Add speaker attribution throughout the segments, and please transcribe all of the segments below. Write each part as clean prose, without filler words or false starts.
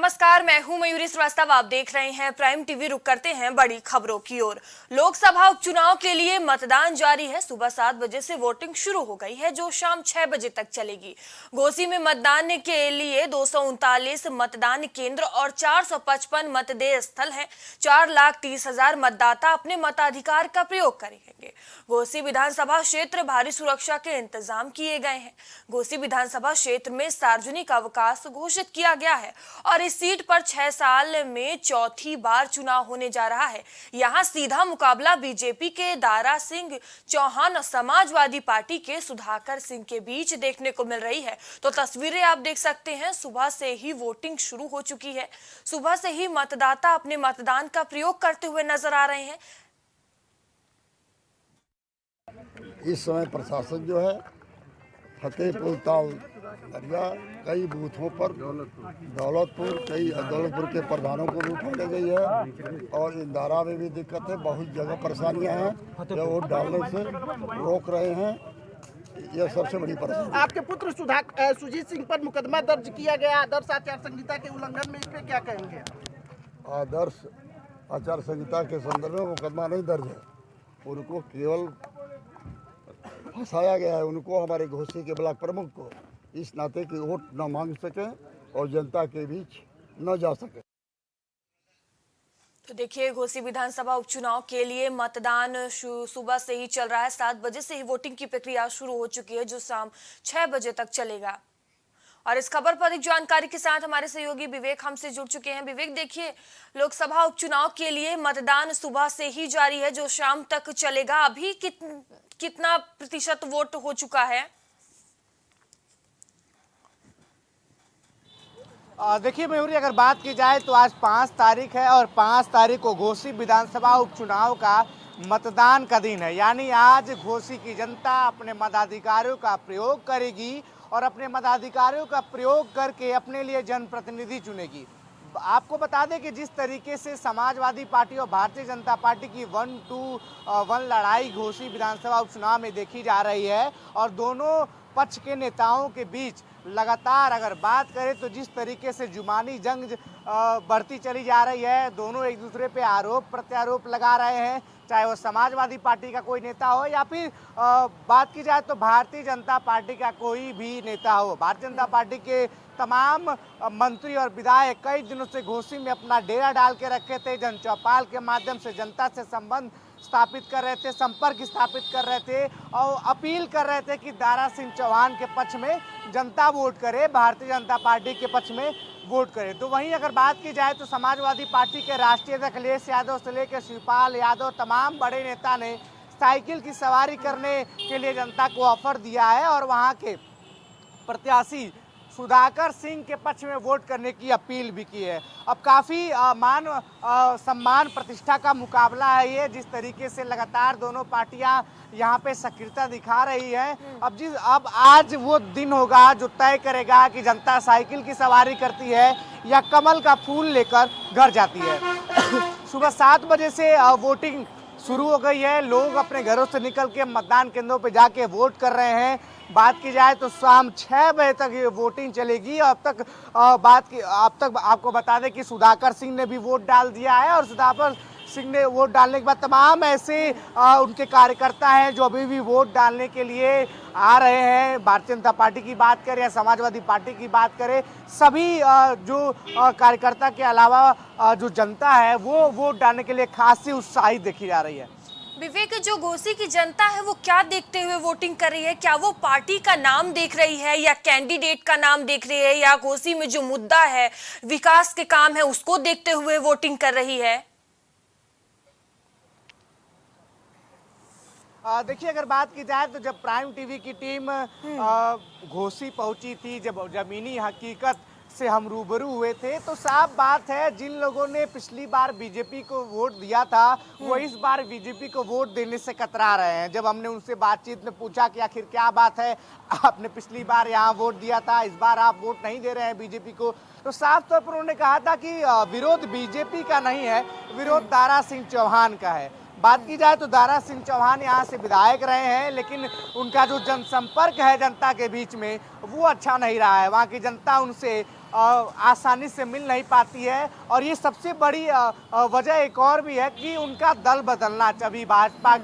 Speaker 1: नमस्कार, मैं हूं मयूरी श्रीवास्तव। आप देख रहे हैं प्राइम टीवी। रुक करते हैं बड़ी खबरों की ओर। लोकसभा उपचुनाव के लिए मतदान जारी है। सुबह 7 बजे से वोटिंग शुरू हो गई है, जो शाम 6 बजे तक चलेगी। घोसी में मतदान के लिए 239 मतदान केंद्र और 455 मतदेय स्थल हैं। 4,30,000 मतदाता अपने मताधिकार का प्रयोग करेंगे। घोसी विधानसभा क्षेत्र भारी सुरक्षा के इंतजाम किए गए हैं। घोसी विधानसभा क्षेत्र में सार्वजनिक अवकाश घोषित किया गया है और इस सीट पर 6 साल में चौथी बार चुनाव होने जा रहा है। यहां सीधा मुकाबला बीजेपी के दारा सिंह चौहान और समाजवादी पार्टी के सुधाकर सिंह के बीच देखने को मिल रही है। तो तस्वीरें आप देख सकते हैं, सुबह से ही वोटिंग शुरू हो चुकी है। सुबह से ही मतदाता अपने मतदान का प्रयोग करते हुए नजर आ रहे हैं।
Speaker 2: इस समय प्रशासन जो है फतेहपुर ताल दरिया कई बूथों पर दौलतपुर के प्रधानों को भी उठा ले गई है और इंदारा में भी दिक्कत है। बहुत जगह परेशानियां हैं जो वोट डालने से रोक रहे हैं। यह सबसे बड़ी परेशानी।
Speaker 3: आपके पुत्र सुजीत सिंह पर मुकदमा दर्ज किया गया आदर्श आचार संहिता के उल्लंघन में, इस पे क्या कहेंगे?
Speaker 2: आदर्श आचार संहिता के संदर्भ में मुकदमा नहीं दर्ज है, उनको केवल फंसाया गया है। उनको हमारे घोसी के ब्लॉक प्रमुख को इस नाते कि वोट न मांग सके और जनता के बीच न जा सके।
Speaker 1: तो देखिए, घोसी विधानसभा उपचुनाव के लिए मतदान सुबह से ही चल रहा है। 7 बजे से ही वोटिंग की प्रक्रिया शुरू हो चुकी है, जो शाम 6 बजे तक चलेगा। और इस खबर पर अधिक जानकारी के साथ हमारे सहयोगी विवेक हमसे जुड़ चुके हैं। विवेक, देखिए, लोकसभा उपचुनाव के लिए मतदान सुबह से ही जारी है, जो शाम तक चलेगा। अभी कितना प्रतिशत वोट हो चुका है?
Speaker 4: देखिए मयूरी, अगर बात की जाए तो आज 5 तारीख है और 5 तारीख को घोसी विधानसभा उपचुनाव का मतदान का दिन है। यानी आज घोसी की जनता अपने मताधिकारों का प्रयोग करेगी और अपने मताधिकारों का प्रयोग करके अपने लिए जनप्रतिनिधि चुनेगी। आपको बता दें कि जिस तरीके से समाजवादी पार्टी और भारतीय जनता पार्टी की 1-2-1 लड़ाई घोसी विधानसभा उपचुनाव में देखी जा रही है और दोनों पक्ष के नेताओं के बीच लगातार अगर बात करें तो जिस तरीके से जुबानी जंग बढ़ती चली जा रही है, दोनों एक दूसरे पे आरोप प्रत्यारोप लगा रहे हैं, चाहे वो समाजवादी पार्टी का कोई नेता हो या फिर बात की जाए तो भारतीय जनता पार्टी का कोई भी नेता हो। भारतीय जनता पार्टी के तमाम मंत्री और विधायक कई दिनों से घोसी में अपना डेरा डाल के रखे थे। जन चौपाल के माध्यम से जनता से संबंध स्थापित कर रहे थे, संपर्क स्थापित कर रहे थे और अपील कर रहे थे कि दारा सिंह चौहान के पक्ष में जनता वोट करे, भारतीय जनता पार्टी के पक्ष में वोट करे। तो वहीं अगर बात की जाए तो समाजवादी पार्टी के राष्ट्रीय अध्यक्ष अखिलेश यादव से लेकर शिवपाल यादव तमाम बड़े नेता ने साइकिल की सवारी करने के लिए जनता को ऑफर दिया है और वहाँ के प्रत्याशी सुधाकर सिंह के पक्ष में वोट करने की अपील भी की है। अब काफ़ी मान सम्मान प्रतिष्ठा का मुकाबला है ये, जिस तरीके से लगातार दोनों पार्टियां यहाँ पे सक्रियता दिखा रही है। अब आज वो दिन होगा जो तय करेगा कि जनता साइकिल की सवारी करती है या कमल का फूल लेकर घर जाती है। सुबह 7 बजे से वोटिंग शुरू हो गई है। लोग अपने घरों से निकल के मतदान केंद्रों पे जाके वोट कर रहे हैं। बात की जाए तो शाम 6 बजे तक ये वोटिंग चलेगी। अब तक आपको बता दें कि सुधाकर सिंह ने भी वोट डाल दिया है और सुधाकर सिंह ने वोट डालने के बाद तमाम ऐसे उनके कार्यकर्ता हैं जो अभी भी वोट डालने के लिए आ रहे हैं। भारतीय जनता पार्टी की बात करें या समाजवादी पार्टी की बात करें, सभी जो कार्यकर्ता के अलावा जो जनता है वो वोट डालने के लिए खासी उत्साहित देखी जा रही है।
Speaker 1: विवेक, जो घोसी की जनता है वो क्या देखते हुए वोटिंग कर रही है? क्या वो पार्टी का नाम देख रही है या कैंडिडेट का नाम देख रही है या घोसी में जो मुद्दा है, विकास के काम है, उसको देखते हुए वोटिंग कर रही है?
Speaker 4: देखिए, अगर बात की जाए तो जब प्राइम टीवी की टीम घोसी पहुंची थी, जब जमीनी हकीकत से हम रूबरू हुए थे, तो साफ बात है जिन लोगों ने पिछली बार बीजेपी को वोट दिया था वो इस बार बीजेपी को वोट देने से कतरा रहे हैं। जब हमने उनसे बातचीत में पूछा कि आखिर क्या बात है, आपने पिछली बार यहाँ वोट दिया था, इस बार आप वोट नहीं दे रहे हैं बीजेपी को, तो साफ तौर पर उन्होंने कहा था कि विरोध बीजेपी का नहीं है, विरोध दारा सिंह चौहान का है। बात की जाए तो दारा सिंह चौहान यहाँ से विधायक रहे हैं, लेकिन उनका जो जनसंपर्क है जनता के बीच में वो अच्छा नहीं रहा है। वहाँ की जनता उनसे आसानी से मिल नहीं पाती है और ये सबसे बड़ी वजह एक और भी है कि उनका दल बदलना, कभी भाजपा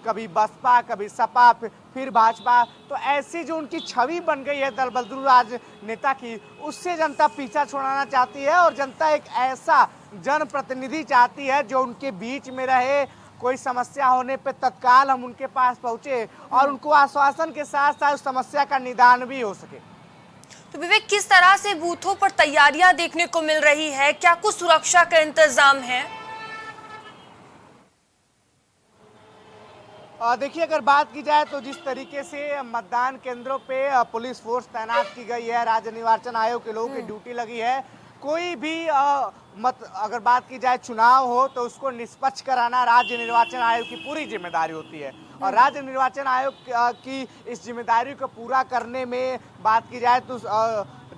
Speaker 4: कभी बसपा कभी सपा फिर भाजपा, तो ऐसी जो उनकी छवि बन गई है दल बदलू राजनेता की, उससे जनता पीछा छुड़ाना चाहती है और जनता एक ऐसा जनप्रतिनिधि चाहती है जो उनके बीच में रहे, कोई समस्या होने पे तत्काल हम उनके पास पहुंचे और उनको आश्वासन के साथ साथ उस समस्या का निदान भी हो सके।
Speaker 1: तो विवेक, किस तरह से बूथों पर तैयारियां देखने को मिल रही है, क्या कुछ सुरक्षा का इंतजाम है?
Speaker 4: देखिए, अगर बात की जाए तो जिस तरीके से मतदान केंद्रों पे पुलिस फोर्स तैनात की गई है, राज्य निर्वाचन आयोग के लोगों की ड्यूटी लगी है, कोई भी अगर बात की जाए चुनाव हो तो उसको निष्पक्ष कराना राज्य निर्वाचन आयोग की पूरी जिम्मेदारी होती है और राज्य निर्वाचन आयोग की इस जिम्मेदारी को पूरा करने में बात की जाए तो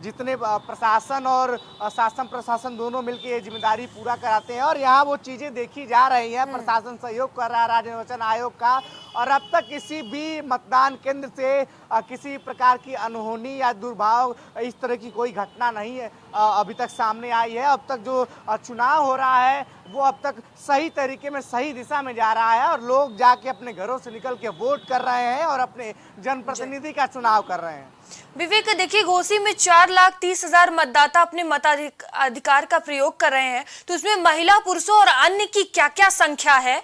Speaker 4: जितने प्रशासन और शासन प्रशासन दोनों मिलकर ये जिम्मेदारी पूरा कराते हैं और यहाँ वो चीज़ें देखी जा रही हैं। प्रशासन सहयोग कर रहा है राज्य निर्वाचन आयोग का और अब तक किसी भी मतदान केंद्र से किसी प्रकार की अनहोनी या दुर्भाव इस तरह की कोई घटना नहीं है अभी तक सामने आई है। अब तक जो चुनाव हो रहा है वो अब तक सही तरीके में सही दिशा में जा रहा है और लोग जाके अपने घरों से निकल के वोट कर रहे हैं और अपने जनप्रतिनिधि का चुनाव कर रहे हैं।
Speaker 1: विवेक, देखिए घोसी में 4,30,000 मतदाता अपने मताधिकार का प्रयोग कर रहे हैं, तो इसमें महिला पुरुषों और अन्य की क्या क्या संख्या है?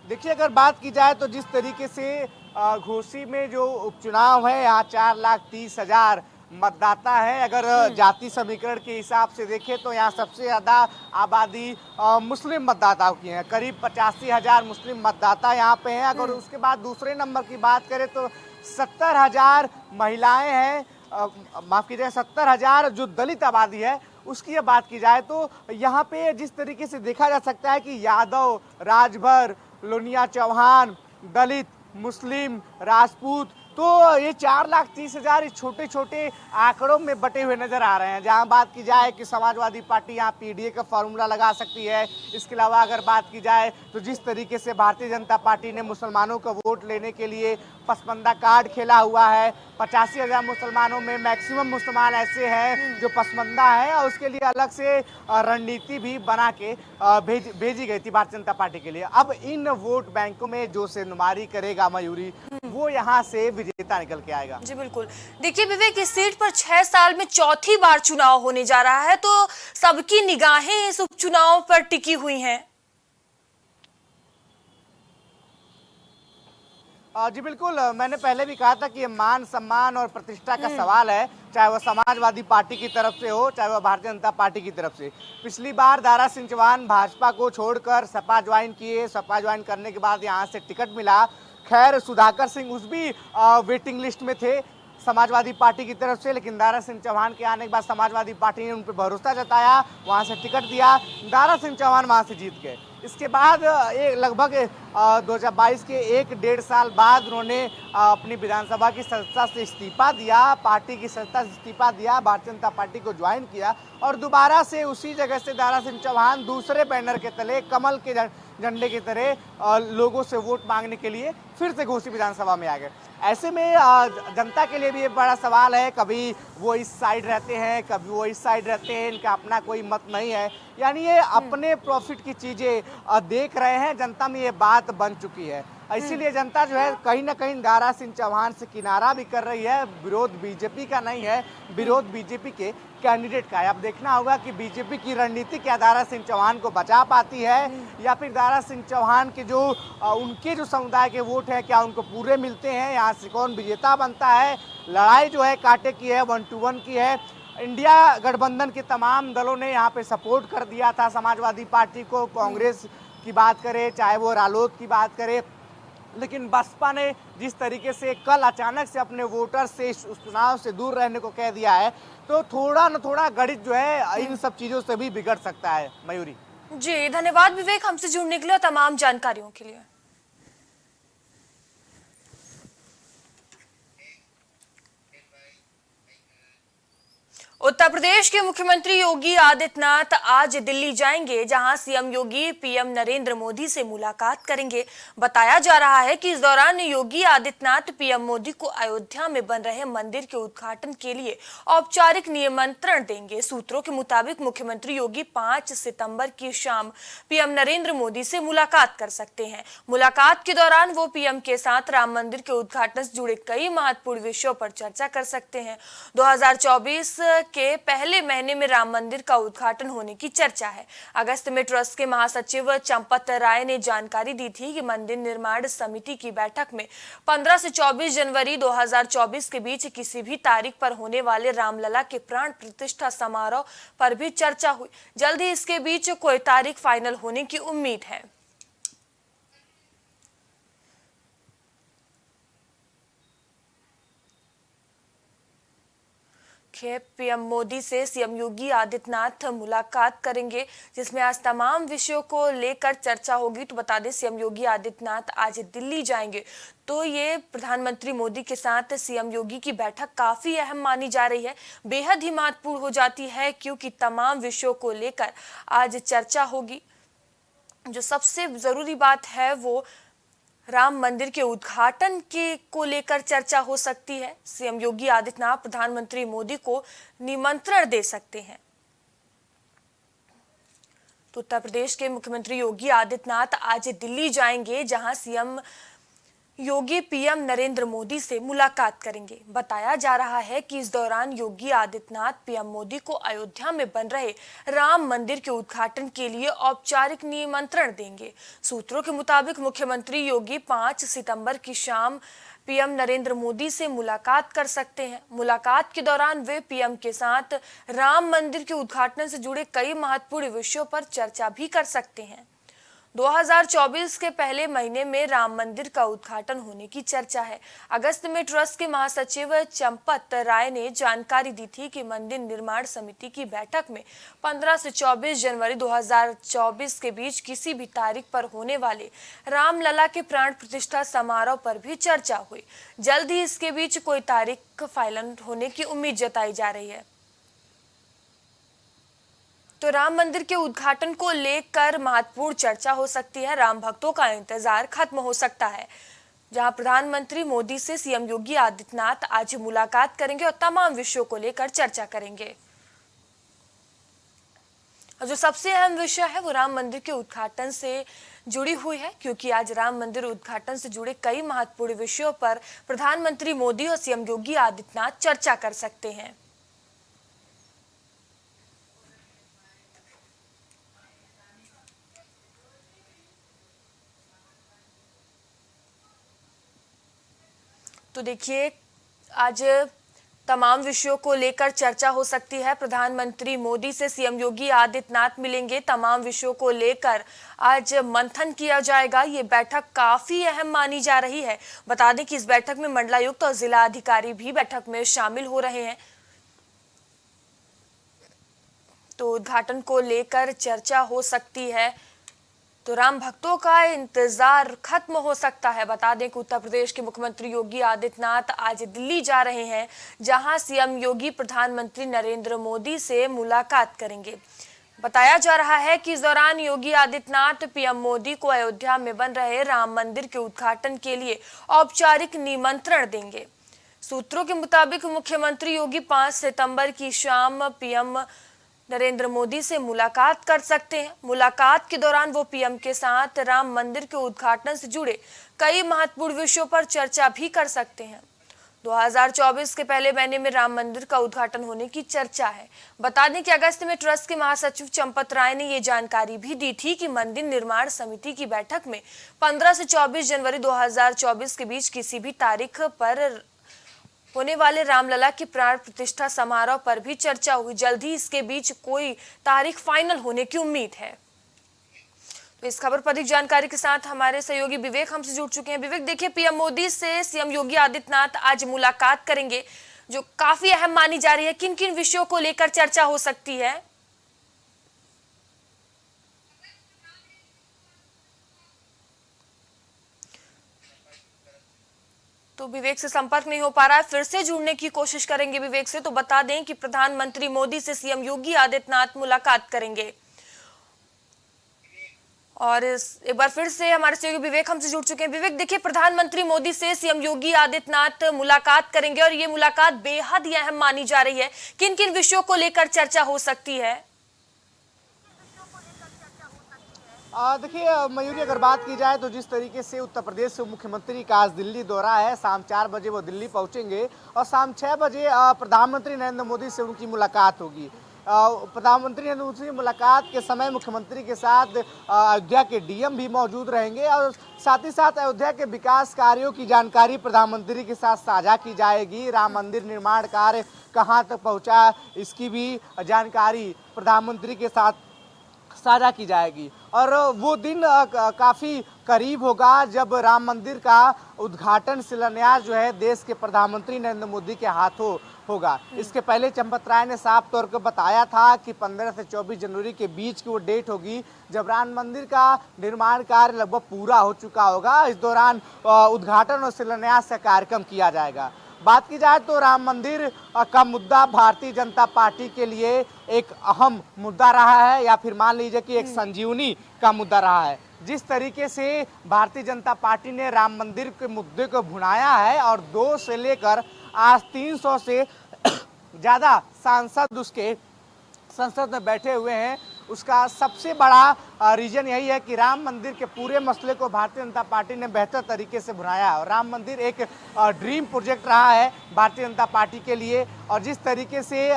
Speaker 4: देखिए, अगर बात की जाए तो जिस तरीके से घोसी में जो उपचुनाव है यहाँ 4,30,000 मतदाता है। अगर जाति समीकरण के हिसाब से देखें तो यहाँ सबसे ज़्यादा आबादी मुस्लिम मतदाताओं की है, करीब 85,000 मुस्लिम मतदाता यहाँ पे हैं। अगर उसके बाद दूसरे नंबर की बात करें तो 70,000 महिलाएं हैं, माफ़ कीजिएगा 70,000 जो दलित आबादी है उसकी बात की जाए तो यहाँ पे जिस तरीके से देखा जा सकता है कि यादव, राजभर, लोनिया चौहान, दलित, मुस्लिम, राजपूत, तो ये 4,30,000 छोटे छोटे आंकड़ों में बटे हुए नजर आ रहे हैं। जहां बात की जाए कि समाजवादी पार्टी यहाँ पीडीए का फॉर्मूला लगा सकती है, इसके अलावा अगर बात की जाए तो जिस तरीके से भारतीय जनता पार्टी ने मुसलमानों का वोट लेने के लिए पसमंदा कार्ड खेला हुआ है, 85,000 मुसलमानों में मैक्सिमम मुसलमान ऐसे हैं जो पसमंदा है और उसके लिए अलग से रणनीति भी बना के भेजी गई थी भारतीय जनता पार्टी के लिए। अब इन वोट बैंकों में जो सेनुमारी करेगा मयूरी, वो यहाँ से विजेता निकल के आएगा।
Speaker 1: जी बिल्कुल। देखिए विवेक, इस सीट पर 6 साल में चौथी बार चुनाव होने जा रहा है, तो सबकी निगाहें इस उपचुनाव पर टिकी हुई हैं।
Speaker 4: जी बिल्कुल, मैंने पहले भी कहा था कि ये मान सम्मान और प्रतिष्ठा का सवाल है, चाहे वह समाजवादी पार्टी की तरफ से हो चाहे वह भारतीय जनता पार्टी की तरफ से। पिछली बार दारा सिंह चौहान भाजपा को छोड़कर सपा ज्वाइन किए, सपा ज्वाइन करने के बाद यहाँ से टिकट मिला। खैर सुधाकर सिंह उस भी वेटिंग लिस्ट में थे समाजवादी पार्टी की तरफ से, लेकिन दारा सिंह चौहान के आने के बाद समाजवादी पार्टी ने उन पर भरोसा जताया, वहाँ से टिकट दिया, दारा सिंह चौहान वहाँ से जीत गए। इसके बाद लगभग 2022 के 1-1.5 साल बाद उन्होंने अपनी विधानसभा की सदस्यता से इस्तीफा दिया, पार्टी की सदस्यता से इस्तीफा दिया, भारतीय जनता पार्टी को ज्वाइन किया और दोबारा से उसी जगह से दारा सिंह चौहान दूसरे बैनर के तले कमल के झंडे की तरह लोगों से वोट मांगने के लिए फिर से घोसी विधानसभा में आ गए। ऐसे में जनता के लिए भी एक बड़ा सवाल है, कभी वो इस साइड रहते हैं कभी वो इस साइड रहते हैं, इनका अपना कोई मत नहीं है, यानी ये अपने प्रॉफिट की चीज़ें देख रहे हैं। जनता में ये बात बन चुकी है, इसीलिए जनता जो है कहीं ना कहीं दारा सिंह चौहान से किनारा भी कर रही है। विरोध बीजेपी का नहीं है, विरोध बीजेपी के कैंडिडेट का है। अब देखना होगा कि बीजेपी की रणनीति क्या दारा सिंह चौहान को बचा पाती है या फिर दारा सिंह चौहान के जो उनके जो समुदाय के वोट हैं क्या उनको पूरे मिलते हैं, यहाँ से कौन विजेता बनता है। लड़ाई जो है कांटे की है, 1-to-1 की है। इंडिया गठबंधन के तमाम दलों ने यहाँ पे सपोर्ट कर दिया था समाजवादी पार्टी को, कांग्रेस की बात करें चाहे वो रालोद की बात करें, लेकिन बसपा ने जिस तरीके से कल अचानक से अपने वोटर से उस चुनाव से दूर रहने को कह दिया है, तो थोड़ा न थोड़ा गणित जो है इन सब चीज़ों से भी बिगड़ सकता है। मयूरी
Speaker 1: जी धन्यवाद विवेक, हमसे जुड़ने के लिए तमाम जानकारियों के लिए। उत्तर प्रदेश के मुख्यमंत्री योगी आदित्यनाथ आज दिल्ली जाएंगे, जहां सीएम योगी पीएम नरेंद्र मोदी से मुलाकात करेंगे। बताया जा रहा है कि इस दौरान योगी आदित्यनाथ पीएम मोदी को अयोध्या में बन रहे मंदिर के उद्घाटन के लिए औपचारिक निमंत्रण देंगे। सूत्रों के मुताबिक मुख्यमंत्री योगी 5 सितंबर की शाम पीएम नरेंद्र मोदी से मुलाकात कर सकते हैं। मुलाकात के दौरान वो पीएम के साथ राम मंदिर के उद्घाटन से जुड़े कई महत्वपूर्ण विषयों पर चर्चा कर सकते हैं। 2024 के पहले महीने में राम मंदिर का उद्घाटन होने की चर्चा है। अगस्त में ट्रस्ट के महासचिव चंपत राय ने जानकारी दी थी कि मंदिर निर्माण समिति की बैठक में 15 से 24 जनवरी 2024 के बीच किसी भी तारीख पर होने वाले रामलला के प्राण प्रतिष्ठा समारोह पर भी चर्चा हुई। जल्द ही इसके बीच कोई तारीख फाइनल होने की उम्मीद है। पीएम मोदी से सीएम योगी आदित्यनाथ मुलाकात करेंगे, जिसमें आज तमाम विषयों को लेकर चर्चा होगी। तो बता दें, सीएम योगी आदित्यनाथ आज दिल्ली जाएंगे, तो ये प्रधानमंत्री मोदी के साथ सीएम योगी की बैठक काफी अहम मानी जा रही है, बेहद ही महत्वपूर्ण हो जाती है, क्योंकि तमाम विषयों को लेकर आज चर्चा होगी। जो सबसे जरूरी बात है वो राम मंदिर के उद्घाटन के को लेकर चर्चा हो सकती है। सीएम योगी आदित्यनाथ प्रधानमंत्री मोदी को निमंत्रण दे सकते हैं। तो उत्तर प्रदेश के मुख्यमंत्री योगी आदित्यनाथ आज दिल्ली जाएंगे, जहां सीएम योगी पीएम नरेंद्र मोदी से मुलाकात करेंगे। बताया जा रहा है कि इस दौरान योगी आदित्यनाथ पीएम मोदी को अयोध्या में बन रहे राम मंदिर के उद्घाटन के लिए औपचारिक निमंत्रण देंगे। सूत्रों के मुताबिक मुख्यमंत्री योगी 5 सितंबर की शाम पीएम नरेंद्र मोदी से मुलाकात कर सकते हैं। मुलाकात के दौरान वे पीएम के साथ राम मंदिर के उद्घाटन से जुड़े कई महत्वपूर्ण विषयों पर चर्चा भी कर सकते हैं। 2024 के पहले महीने में राम मंदिर का उद्घाटन होने की चर्चा है। अगस्त में ट्रस्ट के महासचिव चंपत राय ने जानकारी दी थी कि मंदिर निर्माण समिति की बैठक में 15 से 24 जनवरी 2024 के बीच किसी भी तारीख पर होने वाले रामलला के प्राण प्रतिष्ठा समारोह पर भी चर्चा हुई। जल्द ही इसके बीच कोई तारीख फाइनल होने की उम्मीद जताई जा रही है। तो राम मंदिर के उद्घाटन को लेकर महत्वपूर्ण चर्चा हो सकती है। राम भक्तों का इंतजार खत्म हो सकता है, जहां प्रधानमंत्री मोदी से सीएम योगी आदित्यनाथ आज मुलाकात करेंगे और तमाम विषयों को लेकर चर्चा करेंगे। और जो सबसे अहम विषय है वो राम मंदिर के उद्घाटन से जुड़ी हुई है, क्योंकि आज राम मंदिर उद्घाटन से जुड़े कई महत्वपूर्ण विषयों पर प्रधानमंत्री मोदी और सीएम योगी आदित्यनाथ चर्चा कर सकते हैं। तो देखिए, आज तमाम विषयों को लेकर चर्चा हो सकती है। प्रधानमंत्री मोदी से सीएम योगी आदित्यनाथ मिलेंगे, तमाम विषयों को लेकर आज मंथन किया जाएगा। ये बैठक काफी अहम मानी जा रही है। बता दें कि इस बैठक में मंडलायुक्त और जिला अधिकारी भी बैठक में शामिल हो रहे हैं। तो उद्घाटन को लेकर चर्चा हो सकती है, तो राम भक्तों का इंतजार खत्म हो सकता है। बता दें कि उत्तर प्रदेश के मुख्यमंत्री योगी आदित्यनाथ आज दिल्ली जा रहे हैं, जहां सीएम योगी प्रधानमंत्री नरेंद्र मोदी से मुलाकात करेंगे। बताया जा रहा है कि इस दौरान योगी आदित्यनाथ पीएम मोदी को अयोध्या में बन रहे राम मंदिर के उद्घाटन के लिए औपचारिक निमंत्रण देंगे। सूत्रों के मुताबिक मुख्यमंत्री योगी 5 सितंबर की शाम पीएम नरेंद्र मोदी से मुलाकात कर सकते हैं। मुलाकात के दौरान वो पीएम के साथ राम मंदिर के उद्घाटन से जुड़े कई महत्वपूर्ण विषयों पर चर्चा भी कर सकते हैं। 2024 के पहले महीने में राम मंदिर का उद्घाटन होने की चर्चा है। बता दें कि अगस्त में ट्रस्ट के महासचिव चंपत राय ने ये जानकारी भी दी थी कि मंदिर निर्माण समिति की बैठक में 15 से 24 जनवरी 2024 के बीच किसी भी तारीख पर होने वाले रामलला की प्राण प्रतिष्ठा समारोह पर भी चर्चा हुई। जल्द ही इसके बीच कोई तारीख फाइनल होने की उम्मीद है। तो इस खबर पर अधिक जानकारी के साथ हमारे सहयोगी विवेक हमसे जुड़ चुके हैं। विवेक, देखिए, पीएम मोदी से सीएम योगी आदित्यनाथ आज मुलाकात करेंगे, जो काफी अहम मानी जा रही है। किन किन विषयों को लेकर चर्चा हो सकती है? तो विवेक से संपर्क नहीं हो पा रहा है, फिर से जुड़ने की कोशिश करेंगे विवेक से। तो बता दें कि प्रधानमंत्री मोदी से सीएम योगी आदित्यनाथ मुलाकात करेंगे और एक बार फिर से हमारे सहयोगी विवेक हमसे जुड़ चुके हैं। विवेक देखिए, प्रधानमंत्री मोदी से सीएम योगी आदित्यनाथ मुलाकात करेंगे और ये मुलाकात बेहद ही अहम मानी जा रही है। किन किन विषयों को लेकर चर्चा हो सकती है?
Speaker 4: देखिए मयूरी, अगर बात की जाए तो जिस तरीके से उत्तर प्रदेश से मुख्यमंत्री का आज दिल्ली दौरा है, शाम 4 बजे वो दिल्ली पहुंचेंगे और शाम 6 बजे प्रधानमंत्री नरेंद्र मोदी से उनकी मुलाकात होगी। प्रधानमंत्री नरेंद्र मोदी से मुलाकात के समय मुख्यमंत्री के साथ अयोध्या के डीएम भी मौजूद रहेंगे और साथ ही साथ अयोध्या के विकास कार्यों की जानकारी प्रधानमंत्री के साथ साझा की जाएगी। राम मंदिर निर्माण कार्य कहाँ तक पहुँचा, इसकी भी जानकारी प्रधानमंत्री के साथ साझा की जाएगी और वो दिन काफ़ी करीब होगा जब राम मंदिर का उद्घाटन शिलान्यास जो है देश के प्रधानमंत्री नरेंद्र मोदी के हाथों होगा। इसके पहले चंपत राय ने साफ तौर पर बताया था कि 15 से 24 जनवरी के बीच की वो डेट होगी जब राम मंदिर का निर्माण कार्य लगभग पूरा हो चुका होगा। इस दौरान उद्घाटन और शिलान्यास का कार्यक्रम किया जाएगा। बात की जाए तो राम मंदिर का मुद्दा भारतीय जनता पार्टी के लिए एक अहम मुद्दा रहा है या फिर मान लीजिए कि एक संजीवनी का मुद्दा रहा है। जिस तरीके से भारतीय जनता पार्टी ने राम मंदिर के मुद्दे को भुनाया है और 2 से लेकर आज 300 से ज़्यादा सांसद उसके संसद में बैठे हुए हैं, उसका सबसे बड़ा रीजन यही है कि राम मंदिर के पूरे मसले को भारतीय जनता पार्टी ने बेहतर तरीके से भुनाया है और राम मंदिर एक ड्रीम प्रोजेक्ट रहा है भारतीय जनता पार्टी के लिए। और जिस तरीके से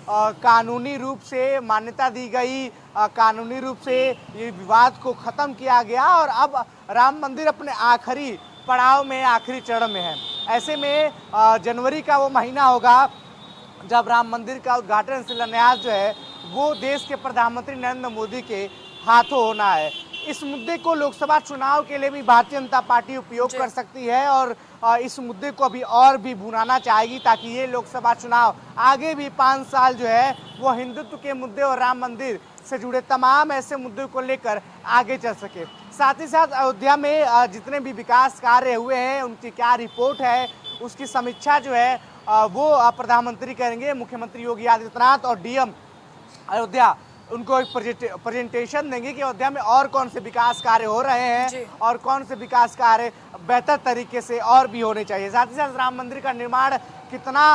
Speaker 4: कानूनी रूप से मान्यता दी गई, कानूनी रूप से ये विवाद को ख़त्म किया गया और अब राम मंदिर अपने आखिरी पड़ाव में, आखिरी चरण में है। ऐसे में जनवरी का वो महीना होगा जब राम मंदिर का उद्घाटन शिलान्यास जो है वो देश के प्रधानमंत्री नरेंद्र मोदी के हाथों होना है। इस मुद्दे को लोकसभा चुनाव के लिए भी भारतीय जनता पार्टी उपयोग कर सकती है और इस मुद्दे को अभी और भी भुनाना चाहेगी ताकि ये लोकसभा चुनाव आगे भी 5 साल जो है वो हिंदुत्व के मुद्दे और राम मंदिर से जुड़े तमाम ऐसे मुद्दों को लेकर आगे चल सके। साथ ही साथ अयोध्या में जितने भी विकास कार्य हुए हैं उनकी क्या रिपोर्ट है उसकी समीक्षा जो है वो प्रधानमंत्री करेंगे। मुख्यमंत्री योगी आदित्यनाथ और डीएम अयोध्या उनको एक प्रेजेंटेशन देंगे कि अयोध्या में और कौन से विकास कार्य हो रहे हैं और कौन से विकास कार्य बेहतर तरीके से और भी होने चाहिए। साथ ही साथ राम मंदिर का निर्माण कितना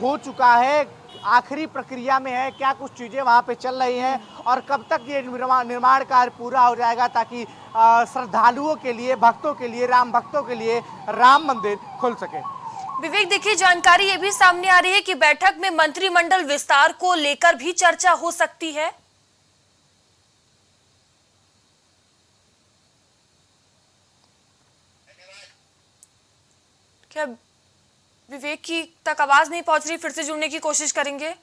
Speaker 4: हो चुका है, आखिरी प्रक्रिया में है, क्या कुछ चीज़ें वहाँ पे चल रही हैं और कब तक ये निर्माण कार्य पूरा हो जाएगा ताकि श्रद्धालुओं के लिए, भक्तों के लिए, राम भक्तों के लिए राम मंदिर खुल सके।
Speaker 1: विवेक देखिए, जानकारी ये भी सामने आ रही है कि बैठक में मंत्रिमंडल विस्तार को लेकर भी चर्चा हो सकती है। क्या विवेक की तक आवाज नहीं पहुंच रही? फिर से जुड़ने की कोशिश करेंगे।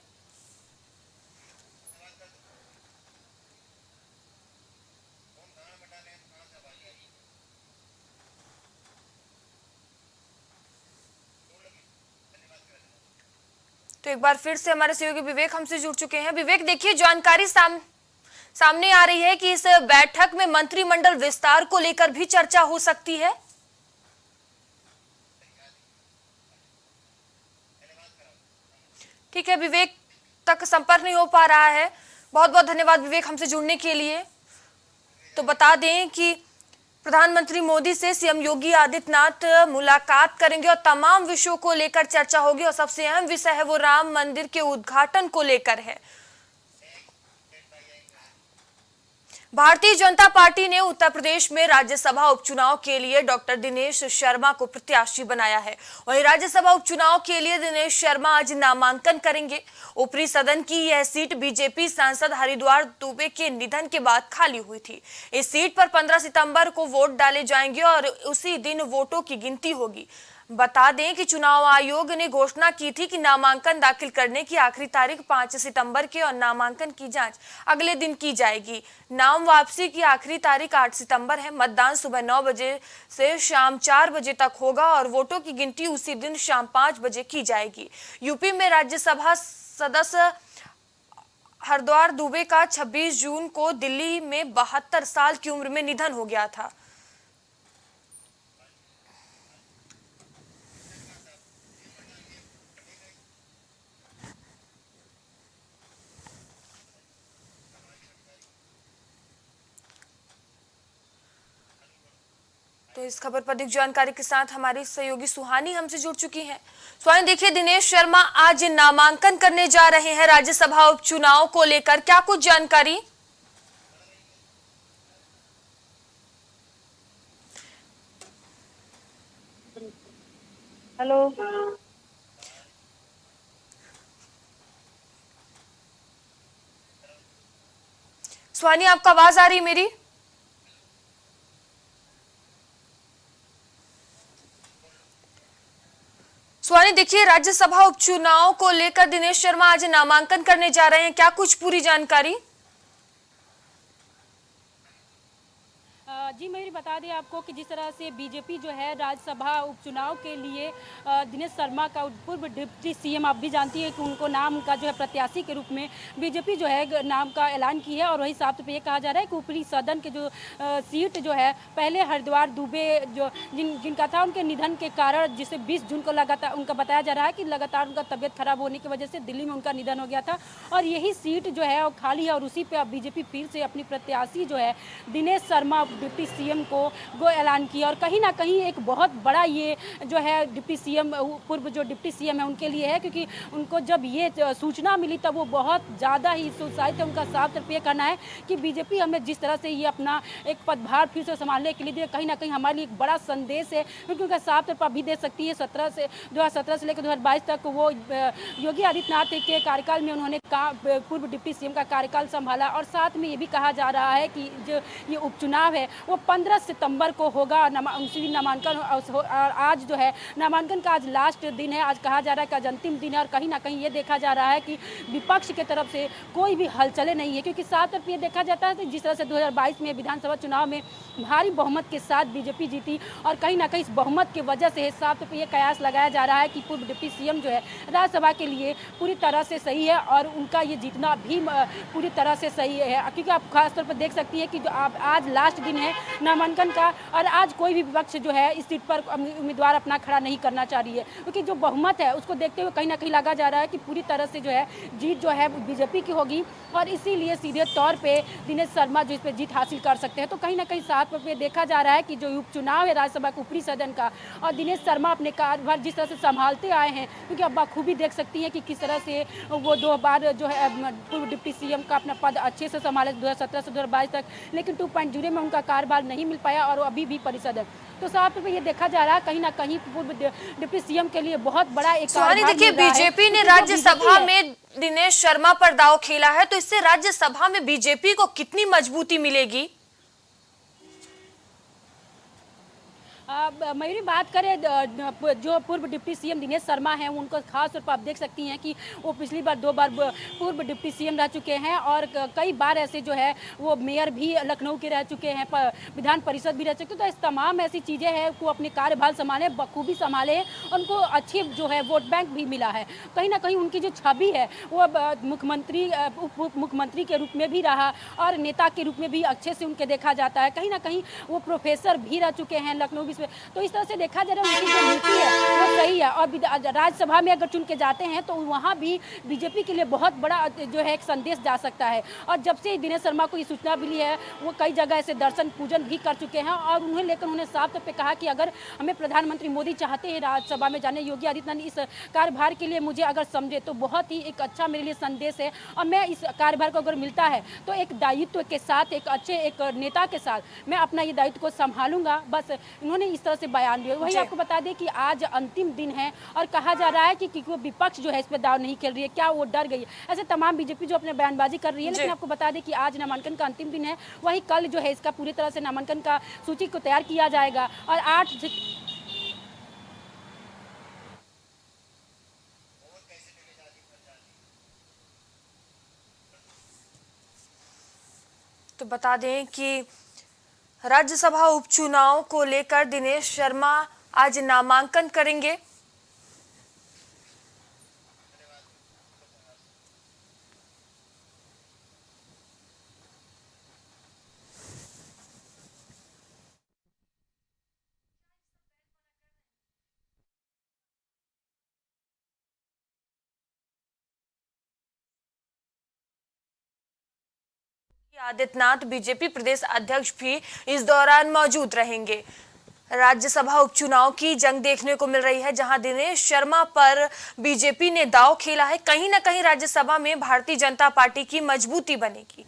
Speaker 1: तो एक बार फिर से हमारे सहयोगी विवेक हमसे जुड़ चुके हैं। विवेक देखिए, जानकारी सामने आ रही है कि इस बैठक में मंत्रिमंडल विस्तार को लेकर भी चर्चा हो सकती है। ठीक है, विवेक तक संपर्क नहीं हो पा रहा है। बहुत बहुत धन्यवाद विवेक हमसे जुड़ने के लिए। तो बता दें कि प्रधानमंत्री मोदी से सीएम योगी आदित्यनाथ मुलाकात करेंगे और तमाम विषयों को लेकर चर्चा होगी और सबसे अहम विषय है वो राम मंदिर के उद्घाटन को लेकर है। भारतीय जनता पार्टी ने उत्तर प्रदेश में राज्यसभा उपचुनाव के लिए डॉक्टर दिनेश शर्मा को प्रत्याशी बनाया है। वहीं राज्यसभा उपचुनाव के लिए दिनेश शर्मा आज नामांकन करेंगे। ऊपरी सदन की यह सीट बीजेपी सांसद हरिद्वार दुबे के निधन के बाद खाली हुई थी। इस सीट पर 15 सितंबर को वोट डाले जाएंगे और उसी दिन वोटों की गिनती होगी। बता दें कि चुनाव आयोग ने घोषणा की थी कि नामांकन दाखिल करने की आखिरी तारीख 5 सितंबर के और नामांकन की जांच अगले दिन की जाएगी। नाम वापसी की आखिरी तारीख 8 सितंबर है। मतदान सुबह 9 बजे से शाम 4 बजे तक होगा और वोटों की गिनती उसी दिन शाम 5 बजे की जाएगी। यूपी में राज्यसभा सदस्य हरिद्वार दुबे का 26 जून को दिल्ली में 72 साल की उम्र में निधन हो गया था। तो इस खबर पर अधिक जानकारी के साथ हमारी सहयोगी सुहानी हमसे जुड़ चुकी हैं। सुहानी, देखिए दिनेश शर्मा आज नामांकन करने जा रहे हैं राज्यसभा उपचुनाव को लेकर, क्या कुछ जानकारी?
Speaker 5: हेलो।
Speaker 1: सुहानी, आपको आवाज आ रही है मेरी? सुहानी, देखिए राज्यसभा उपचुनाव को लेकर दिनेश शर्मा आज नामांकन करने जा रहे हैं, क्या कुछ पूरी जानकारी?
Speaker 5: जी मयूरी, बता दें आपको कि जिस तरह से बीजेपी जो है राज्यसभा उपचुनाव के लिए दिनेश शर्मा का पूर्व डिप्टी सीएम, आप भी जानती है कि उनको नाम का जो है प्रत्याशी के रूप में बीजेपी जो है नाम का ऐलान की है। और वही साथ पे ये कहा जा रहा है कि ऊपरी सदन के जो सीट जो है पहले हरिद्वार दुबे जो जिनका था, उनके निधन के कारण, जिसे 20 जून को लगातार उनका बताया जा रहा है कि लगातार उनका तबियत खराब होने की वजह से दिल्ली में उनका निधन हो गया था और यही सीट जो है वो खाली है और उसी पर अब बीजेपी फिर से अपनी प्रत्याशी जो है दिनेश शर्मा डिप्टी सीएम को ऐलान किया। और कहीं ना कहीं एक बहुत बड़ा ये जो है डिप्टी सीएम, पूर्व जो डिप्टी सीएम है उनके लिए है, क्योंकि उनको जब ये सूचना मिली तब वो बहुत ज़्यादा ही उत्साहित है। उनका साफ तौर पर यह कहना है कि बीजेपी हमें जिस तरह से ये अपना एक पदभार फिर से संभालने के लिए दिया, कहीं ना कहीं हमारे लिए एक बड़ा संदेश है, क्योंकि उनका साफ तौर पर अभी दे सकती है 2017 से लेकर 2022 तक वो योगी आदित्यनाथ के कार्यकाल में उन्होंने पूर्व डिप्टी सीएम का कार्यकाल संभाला। और साथ में ये भी कहा जा रहा है कि जो ये उपचुनाव है वो 15 सितंबर को होगा, उसी दिन नामांकन। और आज जो है नामांकन का आज लास्ट दिन है, आज कहा जा रहा है कि आज अंतिम दिन है। और कहीं ना कहीं ये देखा जा रहा है कि विपक्ष की तरफ से कोई भी हलचलें नहीं है, क्योंकि साफ तौर पर ये देखा जाता है कि जिस तरह से 2022 में विधानसभा चुनाव में भारी बहुमत के साथ बीजेपी जीती और कहीं ना कहीं इस बहुमत की वजह से साफ तौर पर यह कयास लगाया जा रहा है कि पूर्व डिप्टी सीएम जो है राज्यसभा के लिए पूरी तरह से सही है और उनका ये जीतना भी पूरी तरह से सही है। क्योंकि आप खासतौर पर देख सकती हैं कि जो आज लास्ट दिन है नामांकन का और आज कोई भी विपक्ष जो है इस सीट पर उम्मीदवार अपना खड़ा नहीं करना चाह रही है, क्योंकि जो बहुमत है उसको देखते हुए कहीं ना कहीं लगा जा रहा है कि पूरी तरह से जो है जीत जो है बीजेपी की होगी और इसीलिए सीधे तौर पे दिनेश शर्मा जो इस पर जीत हासिल कर सकते हैं। तो कहीं ना कहीं साथ में देखा जा रहा है कि जो उपचुनाव है राज्यसभा के ऊपरी सदन का और दिनेश शर्मा अपने कार्यभार जिस तरह से संभालते आए हैं, क्योंकि अब बखूबी देख सकती हैं कि किस तरह से वो 2 बार जो है पूर्व डिप्टी सीएम का अपना पद अच्छे से संभाले 2017 से 2022 तक, लेकिन 2.0 में उनका कार्यभार नहीं मिल पाया और अभी भी परिषद है। तो साफ तौर पर ये देखा जा रहा है कहीं ना कहीं पूर्व डिप्टी सीएम के लिए बहुत बड़ा एक
Speaker 1: सुहानी, देखिए बीजेपी ने राज्यसभा में दिनेश शर्मा पर दांव खेला है, तो इससे राज्यसभा में बीजेपी को कितनी मजबूती मिलेगी?
Speaker 5: मयूरी, बात करें जो पूर्व डिप्टी सीएम दिनेश शर्मा हैं, उनको खास तौर पर आप देख सकती हैं कि वो पिछली बार 2 बार पूर्व डिप्टी सीएम रह चुके हैं और कई बार ऐसे जो है वो मेयर भी लखनऊ के रह चुके हैं, विधान परिषद भी रह चुके हैं। तो इस तमाम ऐसी चीज़ें हैं को अपने कार्यभार संभाले, बखूबी संभाले, उनको अच्छी जो है वोट बैंक भी मिला है। कहीं ना कहीं उनकी जो छवि है वो मुख्यमंत्री उप मुख्यमंत्री के रूप में भी रहा और नेता के रूप में भी अच्छे से उनके देखा जाता है। कहीं ना कहीं वो प्रोफेसर भी रह चुके हैं लखनऊ। तो इस तरह से देखा जा रहा है उनकी जो नीति है वो सही है और राज्यसभा में अगर चुन के जाते हैं तो वहाँ भी बीजेपी के लिए बहुत बड़ा जो है एक संदेश जा सकता है। और जब से दिनेश शर्मा को ये सूचना मिली है वो कई जगह ऐसे दर्शन पूजन भी कर चुके हैं और उन्हें लेकर उन्होंने साफ तौर पर कहा कि अगर हमें प्रधानमंत्री मोदी चाहते हैं राज्यसभा में जाने, योगी आदित्यनाथ इस कार्यभार के लिए मुझे अगर समझे तो बहुत ही एक अच्छा मेरे लिए संदेश है और मैं इस कार्यभार को अगर मिलता है तो एक दायित्व के साथ, एक अच्छे एक नेता के साथ मैं अपना ये दायित्व को संभालूंगा। बस इन्होंने इस तरह से बयान दिया। वही आपको बता दें कि आज अंतिम दिन है और कहा जा रहा है कि वो विपक्ष जो है इस पर दाव नहीं खेल रही है, क्या वो डर गई है? ऐसे तमाम बीजेपी जो अपने बयानबाजी कर रही है, लेकिन आपको बता दें कि आज नामांकन का अंतिम दिन है। वही कल जो है इसका पूरी तरह से नामांकन का सूची को तैयार किया जाएगा और 8
Speaker 1: तो बता दें कि राज्यसभा उपचुनाव को लेकर दिनेश शर्मा आज नामांकन करेंगे। आदित्यनाथ बीजेपी प्रदेश अध्यक्ष भी इस दौरान मौजूद रहेंगे। राज्यसभा उपचुनाव की जंग देखने को मिल रही है, जहां दिनेश शर्मा पर बीजेपी ने दांव खेला है। कहीं ना कहीं राज्यसभा में भारतीय जनता पार्टी की मजबूती बनेगी।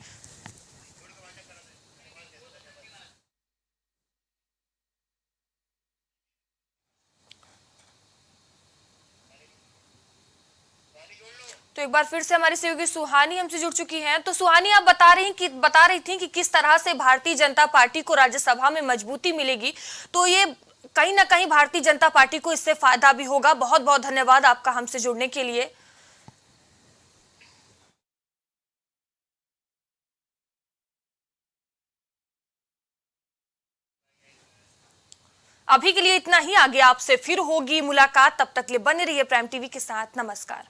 Speaker 1: तो एक बार फिर से हमारी सहयोगी सुहानी हमसे जुड़ चुकी हैं। तो सुहानी, आप बता रही थी कि किस तरह से भारतीय जनता पार्टी को राज्यसभा में मजबूती मिलेगी, तो ये कहीं ना कहीं भारतीय जनता पार्टी को इससे फायदा भी होगा। बहुत बहुत धन्यवाद आपका हमसे जुड़ने के लिए। अभी के लिए इतना ही, आगे आपसे फिर होगी मुलाकात। तब तक के लिए बने रहिए प्राइम टीवी के साथ। नमस्कार।